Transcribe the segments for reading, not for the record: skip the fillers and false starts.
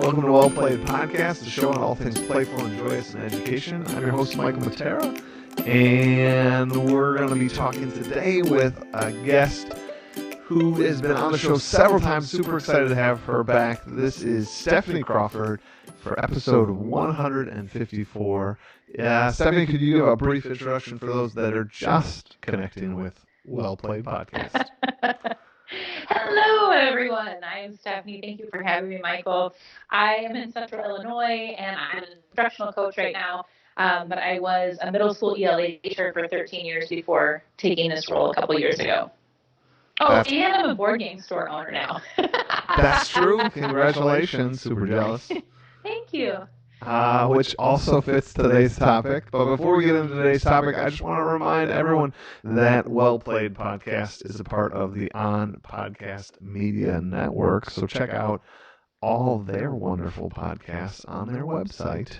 Welcome to Well Played Podcast, the show on all things playful and joyous in education. I'm your host, Michael Matera, and we're going to be talking today with a guest who has been on the show several times. Super excited to have her back. This is Stefanie Crawford for episode 154. Stefanie, could you give a brief introduction for those that are just connecting with Well Played Podcast? Hello, everyone. I am Stefanie. Thank you for having me, Michael. I am in Central Illinois, and I'm an instructional coach right now. But I was a middle school ELA teacher for 13 years before taking this role a couple years ago. And I'm a board game store owner now. That's true. Congratulations. Super jealous. Thank you. Which also fits today's topic. But before we get into today's topic, I just want to remind everyone that Well Played Podcast is a part of the On Podcast Media Network. So check out all their wonderful podcasts on their website.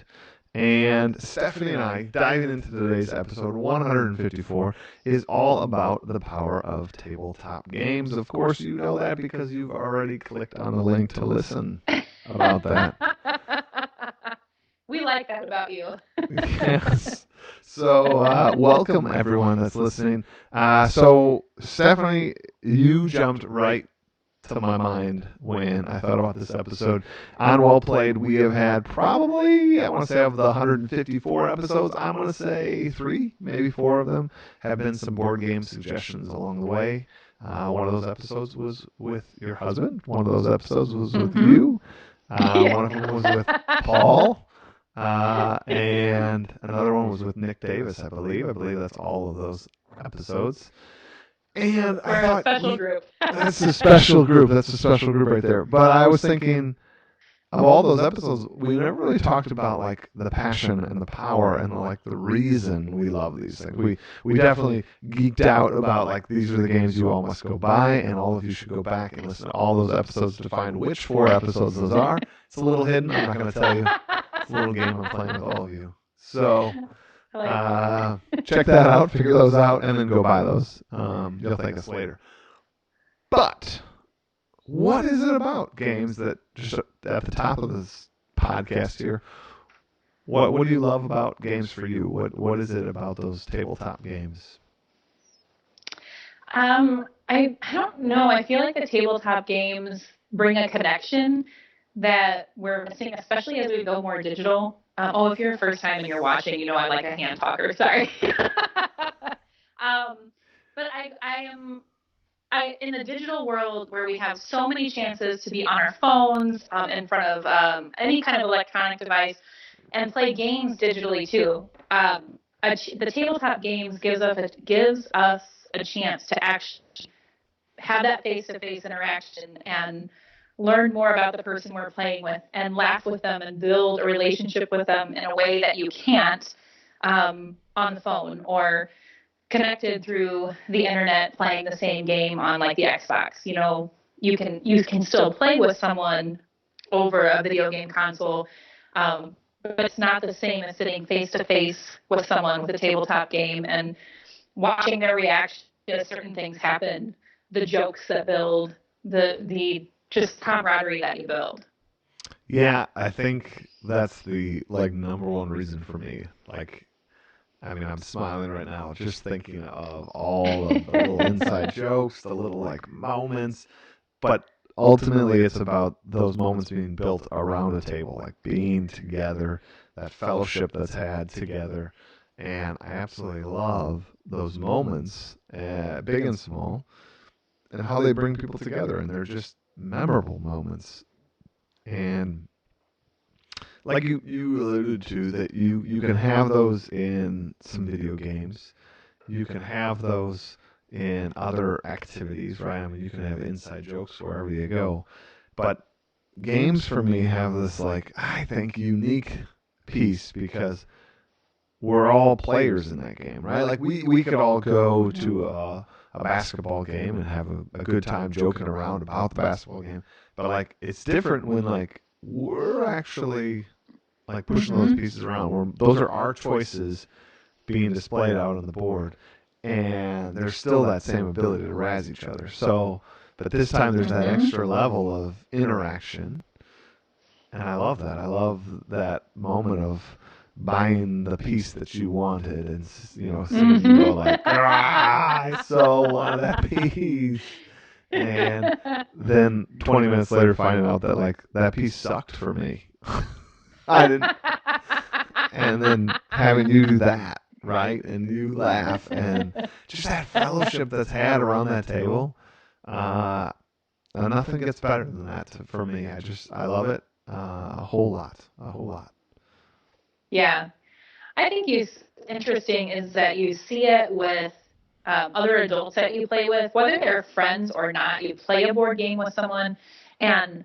And Stefanie and I, diving into today's episode 154, is all about the power of tabletop games. Of course, you know that because you've already clicked on the link to listen about that. We like that about you. Yes. So welcome, everyone that's listening. So, Stefanie, you jumped right to my mind when I thought about this episode. On Well Played, we have had probably, I want to say of the 154 episodes, I'm going to say 3, maybe 4 of them have been some board game suggestions along the way. One of those episodes was with your husband. One of those episodes was with you. One of them was with Paul. And another one was with Nick Davis, I believe. I believe that's all of those episodes. And I thought, a special group. That's a special group. That's a special group right there. But I was thinking, of all those episodes, we never really talked about like the passion and the power and like the reason we love these things. We definitely geeked out about like these are the games you all must go buy, and all of you should go back and listen to all those episodes to find which 4 episodes those are. It's a little hidden. I'm not going to tell you. It's a little game I'm playing with all of you. So check that out, figure those out, and then go buy those. You'll thank us later. But what is it about games that just at the top of this podcast here? What do you love about games for you? What is it about those tabletop games? I don't know. I feel like the tabletop games bring a connection that we're missing, especially as we go more digital. If you're a first time and you're watching, you know I'm like a hand talker. Sorry. But I in the digital world where we have so many chances to be on our phones, in front of any kind of electronic device, and play games digitally too. The tabletop games gives us a chance to actually have that face-to-face interaction and learn more about the person we're playing with and laugh with them and build a relationship with them in a way that you can't on the phone or connected through the internet playing the same game on like the Xbox. You know, you can still play with someone over a video game console, but it's not the same as sitting face to face with someone with a tabletop game and watching their reaction to certain things happen, the jokes that build, the just camaraderie that you build. Yeah, I think that's the number one reason for me. I'm smiling right now just thinking of all of the little inside jokes, the little moments, but ultimately it's about those moments being built around a table, like being together, that fellowship that's had together. And I absolutely love those moments, big and small, and how they bring people together, and they're just memorable moments. And like you alluded to, that you can have those in some video games. You can have those in other activities, right? I mean, you can have inside jokes wherever you go. But games for me have this, I think, unique piece because we're all players in that game, right? Like we could all go to a basketball game and have a good time joking around about the basketball game. But it's different when we're actually pushing those pieces around. Those are our choices being displayed out on the board, and there's still that same ability to razz each other. So, but this time there's that extra level of interaction And I love that. I love that moment of buying the piece that you wanted and, seeing you go like, ah, I so wanted that piece. And then 20 minutes later finding out that like that piece sucked for me. I didn't. And then having you do that, right? And you laugh and just that fellowship that's had around that table. Nothing gets better than that for me. I love it a whole lot, a whole lot. Yeah. I think interesting is that you see it with other adults that you play with, whether they're friends or not. You play a board game with someone, and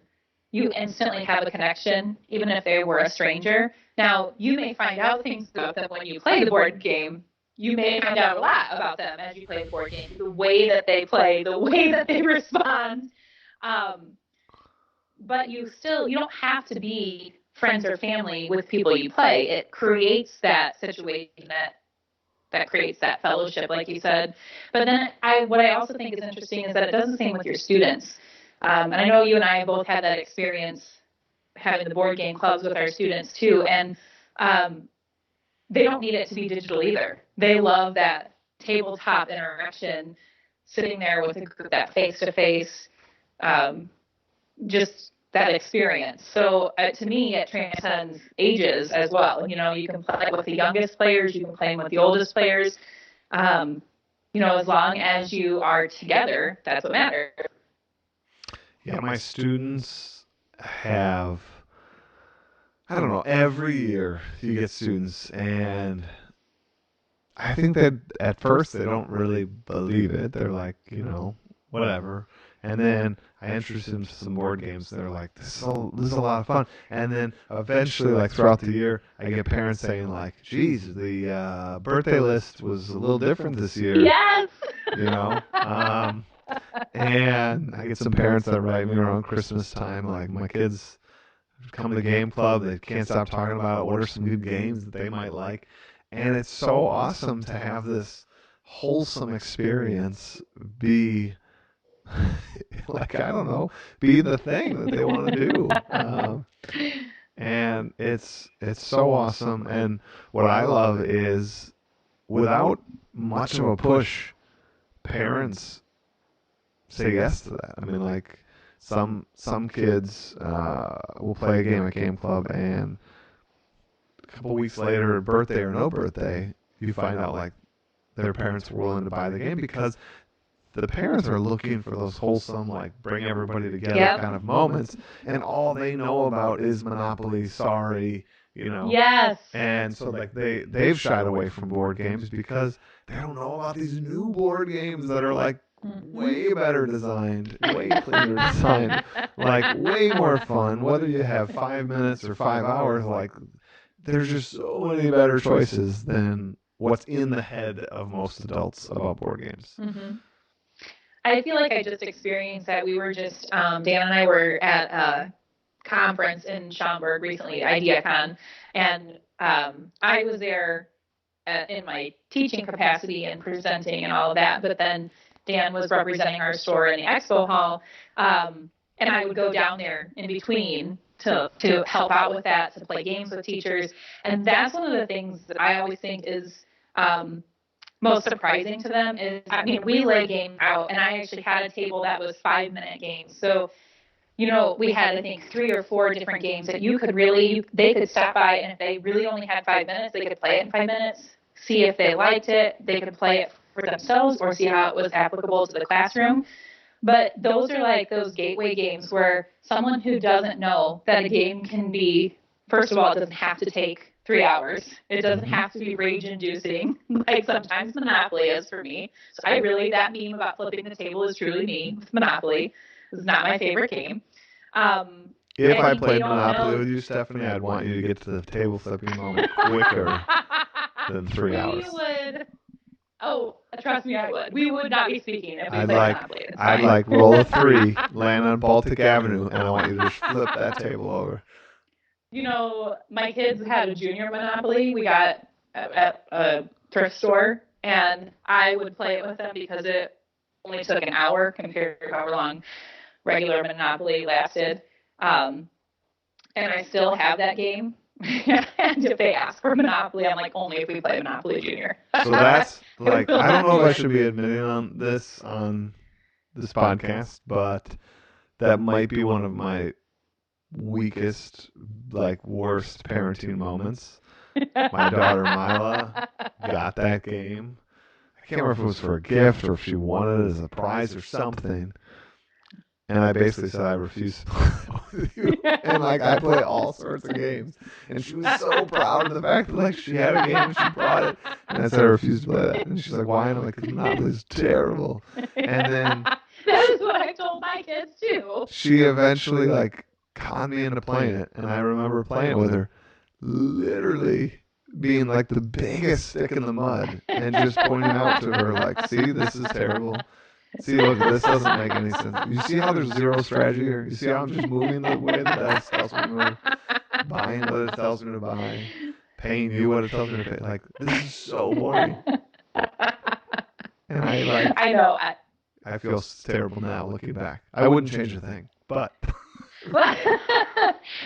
you instantly have a connection, even if they were a stranger. Now, you may find out things about them when you play the board game. You may find out a lot about them as you play the board game, the way that they play, the way that they respond. Um, but you don't have to be friends or family with people you play. It creates that situation that creates that fellowship, like you said. But then what I also think is interesting is that it does the same with your students. And I know you and I both had that experience having the board game clubs with our students too. And um, they don't need it to be digital either. They love that tabletop interaction, sitting there with a group, that face to face, just that experience. So to me, it transcends ages as well. You can play with the youngest players, you can play with the oldest players. Um, as long as you are together, that's what matters. Yeah, my students have, I don't know, every year you get students, and I think that at first they don't really believe it. They're like, whatever. And then I introduce them to some board games. They're like, this is a lot of fun. And then eventually, like throughout the year, I get parents saying like, geez, the birthday list was a little different this year. Yes. You know. And I get some parents that write me around Christmas time, like my kids come to the game club. They can't stop talking about it. What are some good games that they might like? And it's so awesome to have this wholesome experience be like, I don't know, be the thing that they want to do. And it's so awesome. And what I love is without much of a push, parents say yes to that. I mean, like some kids will play a game at game club, and a couple weeks later, birthday or no birthday, you find out like their parents were willing to buy the game because the parents are looking for those wholesome, like bring everybody together kind of moments, and all they know about is Monopoly. Sorry, Yes. And so like they've shied away from board games because they don't know about these new board games that are like way better designed, way cleaner designed, like way more fun. Whether you have 5 minutes or 5 hours, like there's just so many better choices than what's in the head of most adults about board games. Mm-hmm. I feel like I just experienced that. We were just, Dan and I were at a conference in Schaumburg recently, IdeaCon, and I was there in my teaching capacity and presenting and all of that, but then Dan was representing our store in the expo hall, and I would go down there in between to help out with that, to play games with teachers, and that's one of the things that I always think is most surprising to them is, we lay games out, and I actually had a table that was 5-minute games. So, we had, I think, 3 or 4 different games that they could stop by, and if they really only had 5 minutes, they could play it in 5 minutes, see if they liked it, they could play it for themselves or see how it was applicable to the classroom. But those are like those gateway games where someone who doesn't know that a game can be, first of all, it doesn't have to take 3 hours. It doesn't have to be rage-inducing, like sometimes Monopoly is for me. So that meme about flipping the table is truly me with Monopoly. It's not my favorite game. If I played Monopoly with you, Stefanie, I'd want you to get to the table flipping moment quicker than 3 hours. We would. Oh, trust me, I would. We would not be speaking if we played Monopoly. I'd like roll a 3, land on Baltic Avenue, and I want you to just flip that table over. My kids had a junior Monopoly we got at a thrift store, and I would play it with them because it only took an hour compared to however long regular Monopoly lasted. and I still have that game. And if they ask for Monopoly, I'm like, only if we play Monopoly Junior. So that's I like, will I don't not know do if I it. should be admitting on this podcast, but that might be one of my weakest, like worst parenting moments. My daughter Mila got that game. I can't remember if it was for a gift or if she wanted it as a prize or something. And I basically said I refuse to play with you. And like I play all sorts of games. And she was so proud of the fact that like she had a game and she brought it. And I said I refuse to play that. And she's like, why? And I'm like, because Monopoly's terrible. And then that is what I told my kids too. she eventually like conned me into playing it. And I remember playing it with her, literally being like the biggest stick in the mud and just pointing out to her like, see, this is terrible. See, look, this doesn't make any sense. You see how there's zero strategy here? You see how I'm just moving the way the dice tells me to move, buying what it tells me to buy, paying you what it tells me to pay. Like, this is so boring. And I know. I feel terrible now looking back. I wouldn't change a thing, but.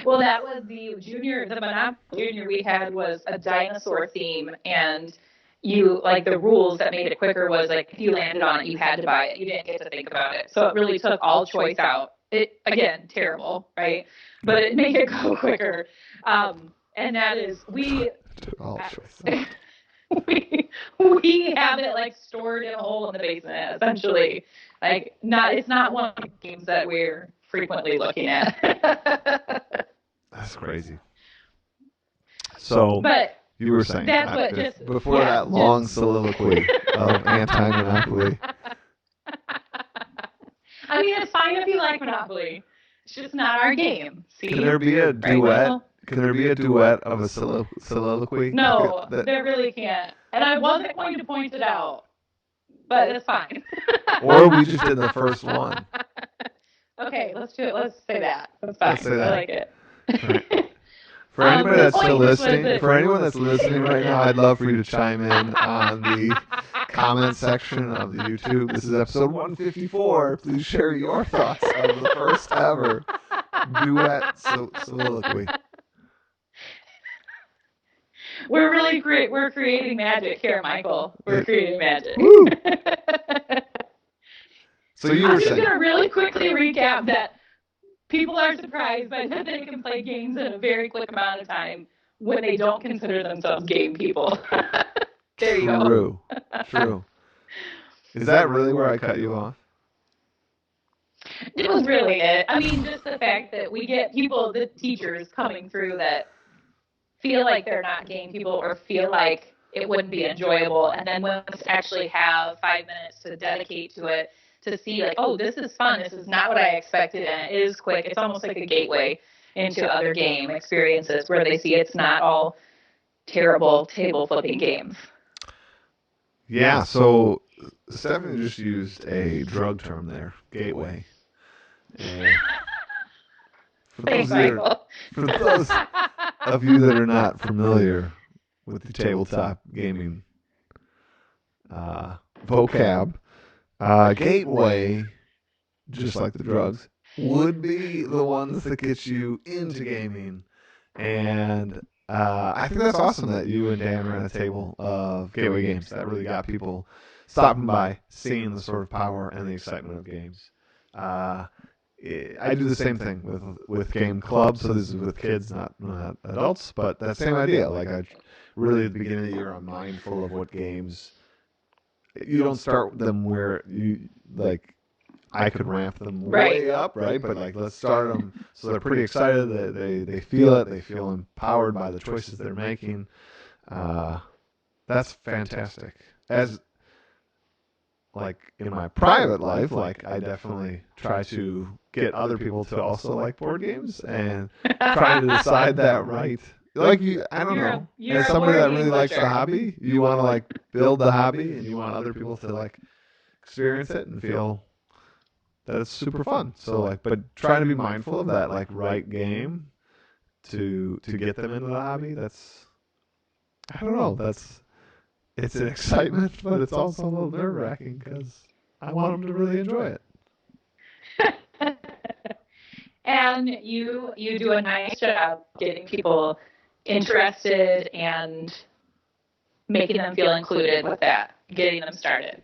Well, that was the Monopoly Junior we had was a dinosaur theme, and you like the rules that made it quicker was like if you landed on it, you had to buy it. You didn't get to think about it, so it really took all choice out. It again terrible, right? But it made it go quicker. And that is All choice. we have it like stored in a hole in the basement, essentially. Like it's not one of the games that we're frequently looking at. That's crazy. So, but you were saying that's what just before that long soliloquy of anti-Monopoly. I mean, it's fine if you like Monopoly. It's just not our game. See? Can there be a duet? Right, Can there be a duet of a soliloquy? No, there really can't. And I wasn't going to point it out, but it's fine. Or we just did the first one. Okay, let's do it. Let's say that. That's fine. Let's say that. I like it. Right. For anybody that's still listening, for anyone that's listening right now, I'd love for you to chime in on the comment section of the YouTube. This is episode 154. Please share your thoughts of the first ever duet soliloquy. We're really great. We're creating magic here, Michael. We're creating magic. Woo! So you were saying. I'm just gonna really quickly recap that people are surprised by that they can play games in a very quick amount of time when they don't consider themselves game people. There you go. True. Is that really where I cut you off? It was really it. I mean, just the fact that we get people, the teachers coming through that feel like they're not game people or feel like it wouldn't be enjoyable, and then when we actually have 5 minutes to dedicate to it, to see like, oh, this is fun, this is not what I expected, and it is quick. It's almost like a gateway into other game experiences where they see it's not all terrible table flipping games. Yeah, so Stefanie just used a drug term there, gateway. Thanks, Michael. For those of you that are not familiar with the tabletop gaming vocab, gateway, just like the drugs, would be the ones that get you into gaming. And I think that's awesome that you and Dan ran a table of gateway games. That really got people stopping by, seeing the sort of power and the excitement of games. I do the same thing with game clubs. So this is with kids, not adults, but that same idea. Like I really at the beginning of the year, I'm mindful of what games. You don't start them where you like. I could ramp them way up, right? But like, let's start them so they're pretty excited. That they feel it. They feel empowered by the choices they're making. That's fantastic. As like in my private life, like I definitely try to get other people to also like board games and try to decide that right. Like I don't know. As somebody that really likes the hobby, you want to like build the hobby, and you want other people to like experience it and feel that it's super fun. So like, but trying to be mindful of that like right game to get them into the hobby. That's I don't know. It's an excitement, but it's also a little nerve-wracking because I want them to really enjoy it. And you do a nice job getting people interested and making them feel included with that, getting them started.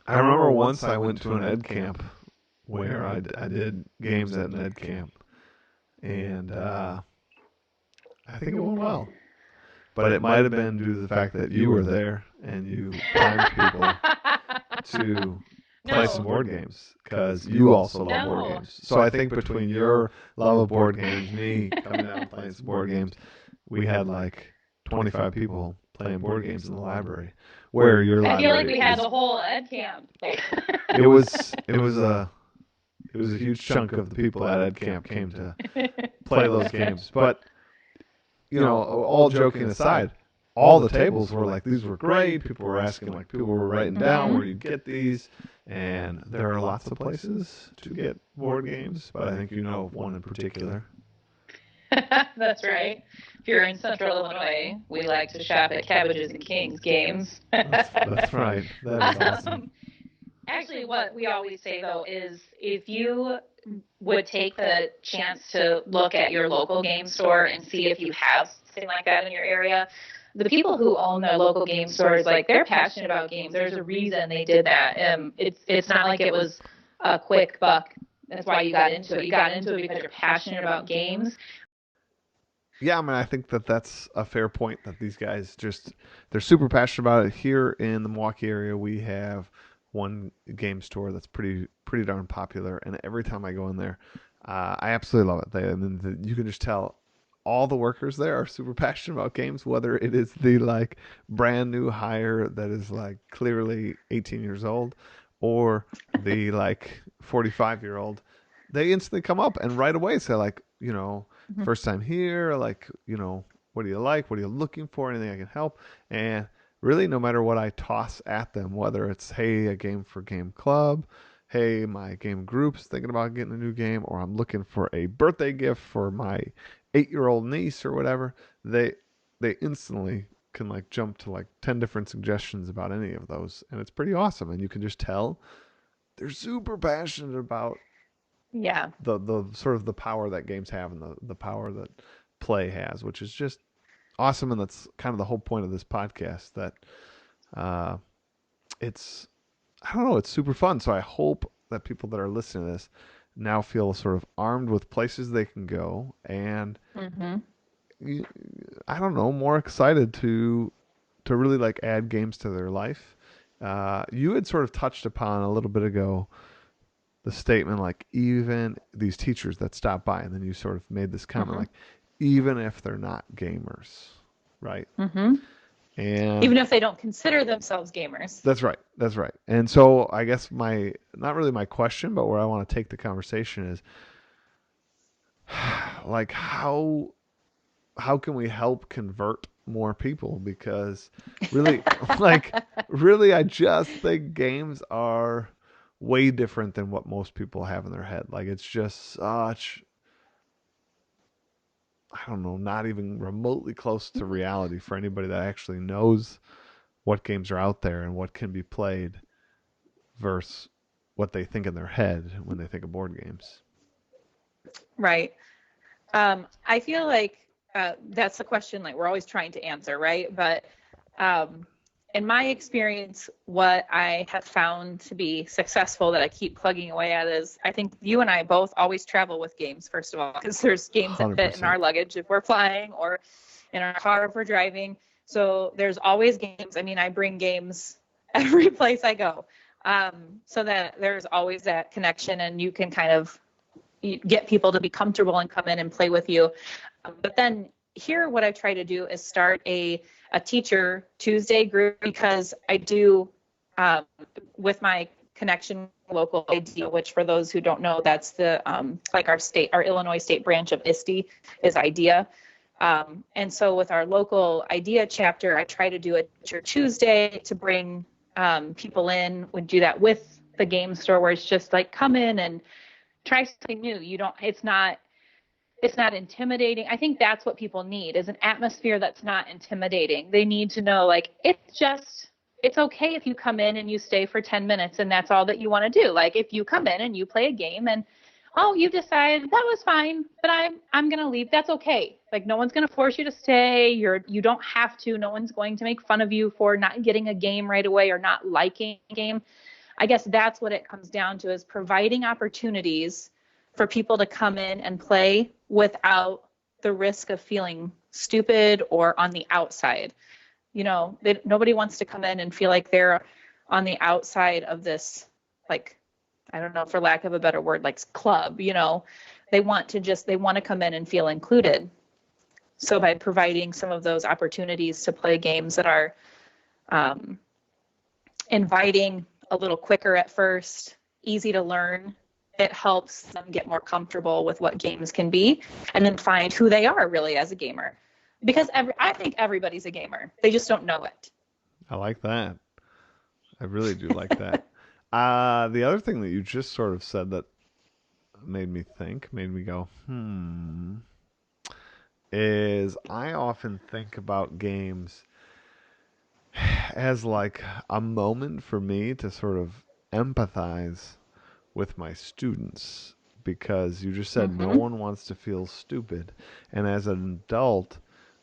I remember once I went to an ed camp where I did games at an ed camp, and I think it went well. But it might have been due to the fact that you were there and you primed people to play some board games because you also love board games. So I think between your love of board games, me coming down and playing some board games, we had like 25 people playing board games in the library. Where your library? I feel like we had the whole ed camp. It was a huge chunk of the people at ed camp came to play those games. But you know, all joking aside, all the tables were like, these were great. People were asking, like, people were writing down where you get these. And there are lots of places to get board games, but I think you know of one in particular. That's right. If you're in Central Illinois, we like to shop at Cabbages and Kings Games. That's right. That is awesome. Actually, what we always say, though, is if you would take the chance to look at your local game store and see if you have something like that in your area, the people who own the local game stores, like, they're passionate about games. There's a reason they did that. It's not like it was a quick buck. That's why you got into it. You got into it because you're passionate about games. Yeah, I mean, I think that's a fair point that these guys they're super passionate about it. Here in the Milwaukee area, we have one game store that's pretty darn popular, and every time I go in there, I absolutely love it. You can just tell all the workers there are super passionate about games, whether it is the like brand new hire that is like clearly 18 years old or the like 45-year-old. They instantly come up and right away say like, you know, first time here, like, you know, what do you like? What are you looking for? Anything I can help? And really, no matter what I toss at them, whether it's, hey, a game for game club, hey, my game group's thinking about getting a new game, or I'm looking for a birthday gift for my 8-year-old niece or whatever, they instantly can like jump to like 10 different suggestions about any of those. And it's pretty awesome. And you can just tell they're super passionate about the sort of the power that games have and the power that play has, which is just awesome. And that's kind of the whole point of this podcast, that it's, I don't know, it's super fun. So I hope that people that are listening to this now feel sort of armed with places they can go and I don't know, more excited to really like add games to their life. You had sort of touched upon a little bit ago the statement like even these teachers that stop by, and then you sort of made this comment like even if they're not gamers, right? And even if they don't consider themselves gamers. That's right. And so I guess not really my question, but where I want to take the conversation is like how can we help convert more people? Because really I just think games are way different than what most people have in their head. Like it's just such, I don't know, not even remotely close to reality for anybody that actually knows what games are out there and what can be played versus what they think in their head when they think of board games. Right. I feel like that's the question like we're always trying to answer, right? But in my experience, what I have found to be successful that I keep plugging away at is I think you and I both always travel with games, first of all, because there's games that fit in our luggage if we're flying or in our car if we're driving. So there's always games. I mean, I bring games every place I go, so that there's always that connection and you can kind of get people to be comfortable and come in and play with you. But then here, what I try to do is start a teacher Tuesday group, because I do, with my connection local IDEA, which for those who don't know, that's the like our Illinois state branch of ISTE is IDEA. And so with our local IDEA chapter, I try to do a teacher Tuesday to bring people in. We do that with the game store where it's just like come in and try something new. It's not intimidating. I think that's what people need, is an atmosphere that's not intimidating. They need to know, like, it's okay if you come in and you stay for 10 minutes and that's all that you want to do. Like, if you come in and you play a game and oh, you decided that was fine, but I'm going to leave. That's okay. Like no one's going to force you to stay. You don't have to. No one's going to make fun of you for not getting a game right away or not liking a game. I guess that's what it comes down to, is providing opportunities for people to come in and play without the risk of feeling stupid or on the outside. You know, nobody wants to come in and feel like they're on the outside of this, like, I don't know, for lack of a better word, like club, you know. They want to come in and feel included. So by providing some of those opportunities to play games that are inviting, a little quicker at first, easy to learn, it helps them get more comfortable with what games can be and then find who they are really as a gamer. Because I think everybody's a gamer. They just don't know it. I like that. I really do like that. The other thing that you just sort of said that made me go, is I often think about games as like a moment for me to sort of empathize with my students, because you just said no one wants to feel stupid. And as an adult,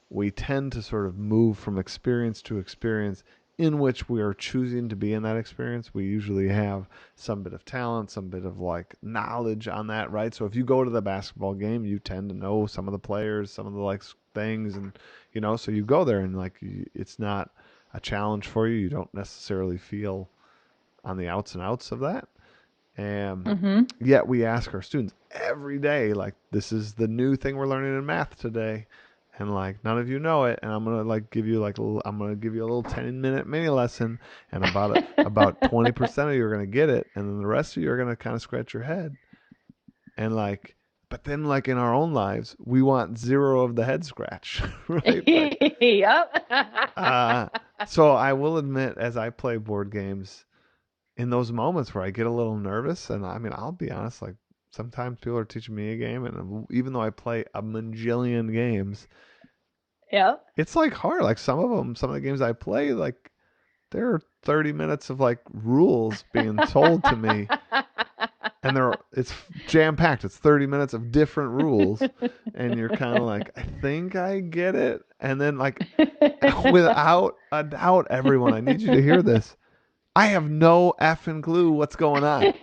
we tend to sort of move from experience to experience in which we are choosing to be in that experience. We usually have some bit of talent, some bit of like knowledge on that, right? So if you go to the basketball game, you tend to know some of the players, some of the like things, and you know, so you go there and like it's not a challenge for you. You don't necessarily feel on the outs and outs of that. And yet we ask our students every day, like, this is the new thing we're learning in math today. And like, none of you know it. And I'm going to like give you like I'm going to give you a little 10-minute mini lesson. And about 20% of you are going to get it. And then the rest of you are going to kind of scratch your head. And like, but then like in our own lives, we want zero of the head scratch, right? Like, Yep. So I will admit, as I play board games, in those moments where I get a little nervous, and I mean, I'll be honest, like sometimes people are teaching me a game, and even though I play a majillion games, Yep. it's like hard. Like some of the games I play, like there are 30 minutes of like rules being told to me, and it's jam packed. It's 30 minutes of different rules, and you're kind of like, I think I get it, and then like without a doubt, everyone, I need you to hear this. I have no effing clue what's going on.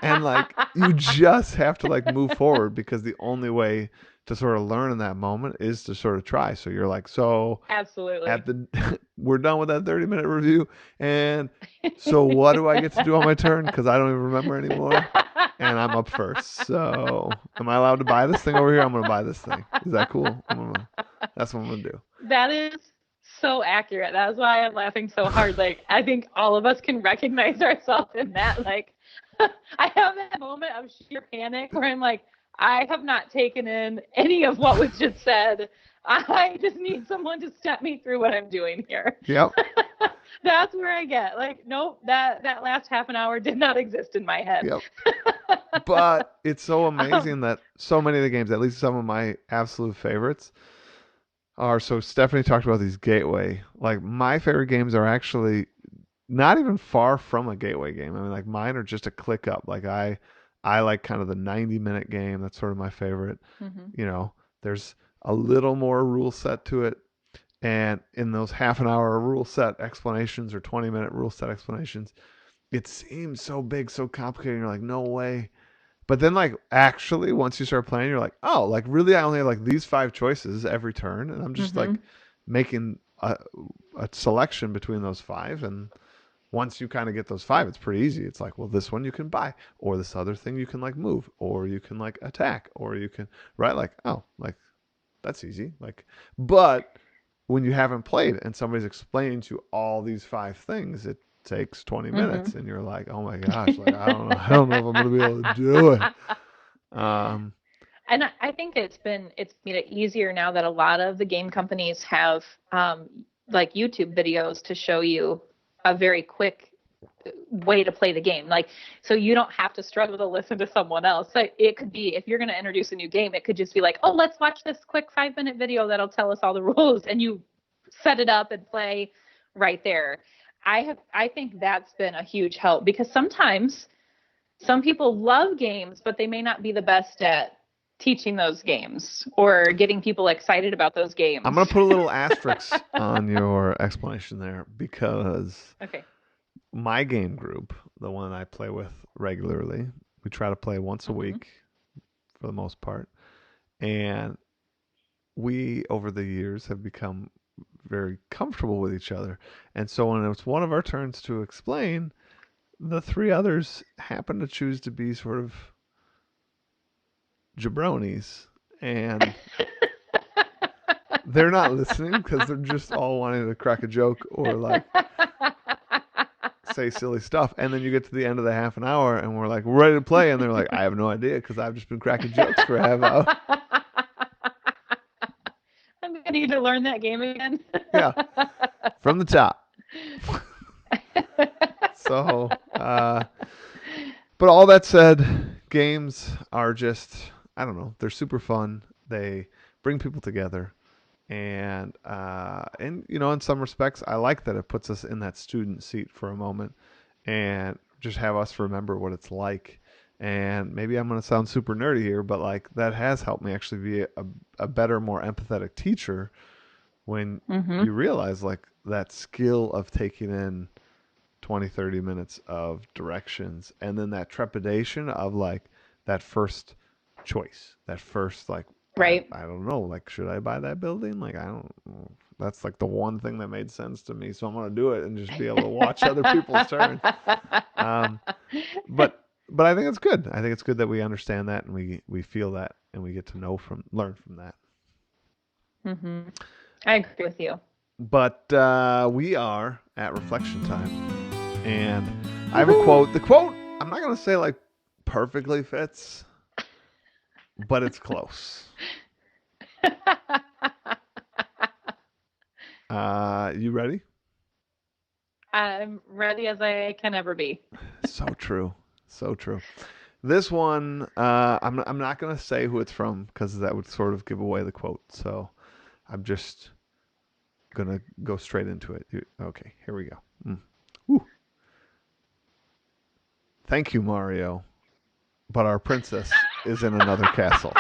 And like, you just have to like move forward, because the only way to sort of learn in that moment is to sort of try. So you're like, so absolutely, we're done with that 30-minute review. And so what do I get to do on my turn? Because I don't even remember anymore. And I'm up first. So am I allowed to buy this thing over here? I'm going to buy this thing. Is that cool? That's what I'm going to do. That is so accurate. That's why I'm laughing so hard. Like, I think all of us can recognize ourselves in that. Like, I have that moment of sheer panic where I'm like, I have not taken in any of what was just said. I just need someone to step me through what I'm doing here. Yep. That's where I get like, nope, that last half an hour did not exist in my head. Yep. But it's so amazing that so many of the games, at least some of my absolute favorites, are, so Stephanie talked about these gateway. Like my favorite games are actually not even far from a gateway game. I mean, like mine are just a click up. Like I like kind of the 90-minute game. That's sort of my favorite. You know, there's a little more rule set to it. And in those half an hour rule set explanations or 20-minute rule set explanations, it seems so big, so complicated. You're like, no way. But then like actually once you start playing, you're like, oh, like really I only have like these 5 choices every turn. And I'm just like making a selection between those 5. And once you kind of get those 5, it's pretty easy. It's like, well, this one you can buy, or this other thing you can like move, or you can like attack, or you can, right? Like, oh, like that's easy. Like, but when you haven't played and somebody's explaining to you all these 5 things, it takes 20 minutes and you're like, oh my gosh, like I don't know if I'm going to be able to do it. And I think it's made it easier now that a lot of the game companies have like YouTube videos to show you a very quick way to play the game. Like, so you don't have to struggle to listen to someone else. Like, it could be, if you're going to introduce a new game, it could just be like, oh, let's watch this quick 5-minute video that'll tell us all the rules, and you set it up and play right there. I think that's been a huge help, because sometimes some people love games, but they may not be the best at teaching those games or getting people excited about those games. I'm going to put a little asterisk on your explanation there because Okay. my game group, the one I play with regularly, we try to play once a week for the most part. And we, over the years, have become very comfortable with each other. And so when it's one of our turns to explain, the three others happen to choose to be sort of jabronis. And they're not listening because they're just all wanting to crack a joke or like say silly stuff. And then you get to the end of the half an hour and we're like, we're ready to play. And they're like, I have no idea because I've just been cracking jokes for a half hour. I'm going to need to learn that game again. Yeah. From the top. So, but all that said, games are just, I don't know, they're super fun. They bring people together. And you know, in some respects, I like that it puts us in that student seat for a moment and just have us remember what it's like. And maybe I'm going to sound super nerdy here, but like that has helped me actually be a better, more empathetic teacher when you realize like that skill of taking in 20, 30 minutes of directions and then that trepidation of like that first choice, that first like, right. I don't know, like should I buy that building? Like I don't know. That's like the one thing that made sense to me, so I'm going to do it and just be able to watch other people's turns. But I think it's good. I think it's good that we understand that and we feel that and we get to learn from that. I agree with you. But we are at reflection time, and I have a quote. The quote I'm not going to say like perfectly fits, but it's close. You ready? I'm ready as I can ever be. So true. So true. This one, I'm not going to say who it's from because that would sort of give away the quote. So I'm just going to go straight into it. Okay, here we go. Woo. Thank you, Mario, but our princess is in another castle.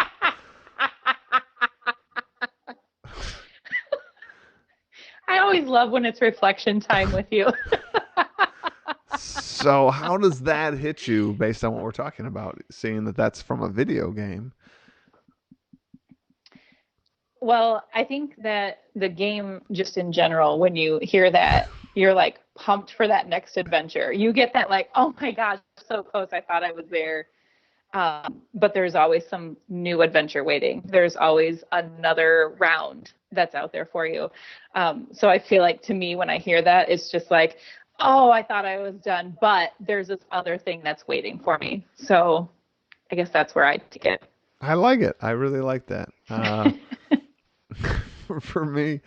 I always love when it's reflection time with you. So how does that hit you based on what we're talking about, seeing that that's from a video game? Well, I think that the game just in general, when you hear that, you're like pumped for that next adventure. You get that like, oh my gosh, so close. I thought I was there. But there's always some new adventure waiting. There's always another round that's out there for you. So I feel like to me, when I hear that, it's just like, oh, I thought I was done, but there's this other thing that's waiting for me. So I guess that's where I take it. I like it. I really like that. For me,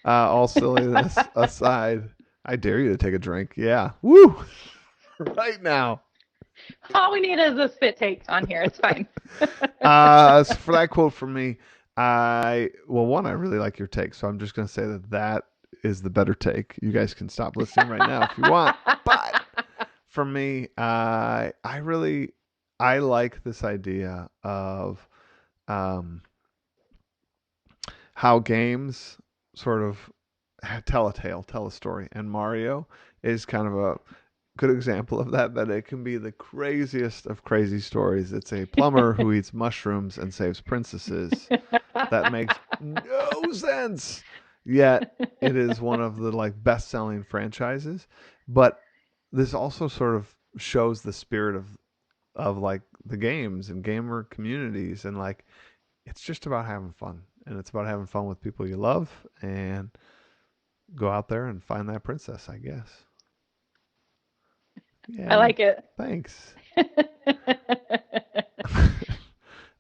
all silliness aside, I dare you to take a drink. Yeah. Woo! Right now. All we need is a spit take on here. It's fine. So for that quote from me, I really like your take, so I'm just going to say that is the better take. You guys can stop listening right now if you want. But for me, I like this idea of how games sort of tell a story, and Mario is kind of a good example of that it can be the craziest of crazy stories. It's a plumber who eats mushrooms and saves princesses. That makes no sense. Yet it is one of the like best-selling franchises. But this also sort of shows the spirit of like the games and gamer communities, and like it's just about having fun. And it's about having fun with people you love and go out there and find that princess, I guess. Yeah, I like it. Thanks.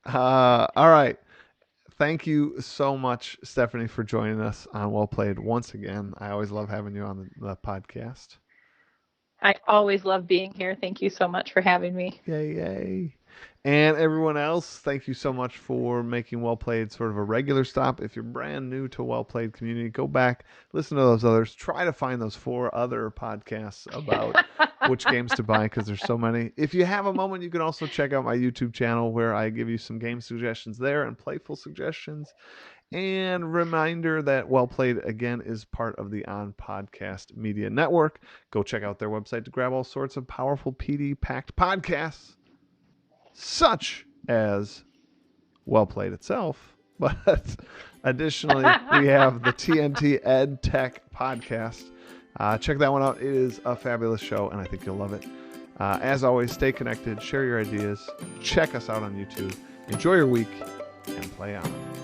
All right. Thank you so much, Stefanie, for joining us on Well Played once again. I always love having you on the podcast. I always love being here. Thank you so much for having me. Yay. And everyone else, thank you so much for making Well Played sort of a regular stop. If you're brand new to Well Played community, go back, listen to those others, try to find those 4 other podcasts about which games to buy because there's so many. If you have a moment, you can also check out my YouTube channel where I give you some game suggestions there and playful suggestions. And reminder that Well Played, again, is part of the On Podcast Media Network. Go check out their website to grab all sorts of powerful PD-packed podcasts, such as Well Played itself. But additionally, we have the TNT Ed Tech podcast. Check that one out. It is a fabulous show, and I think you'll love it. As always, stay connected, share your ideas, check us out on YouTube. Enjoy your week, and play on.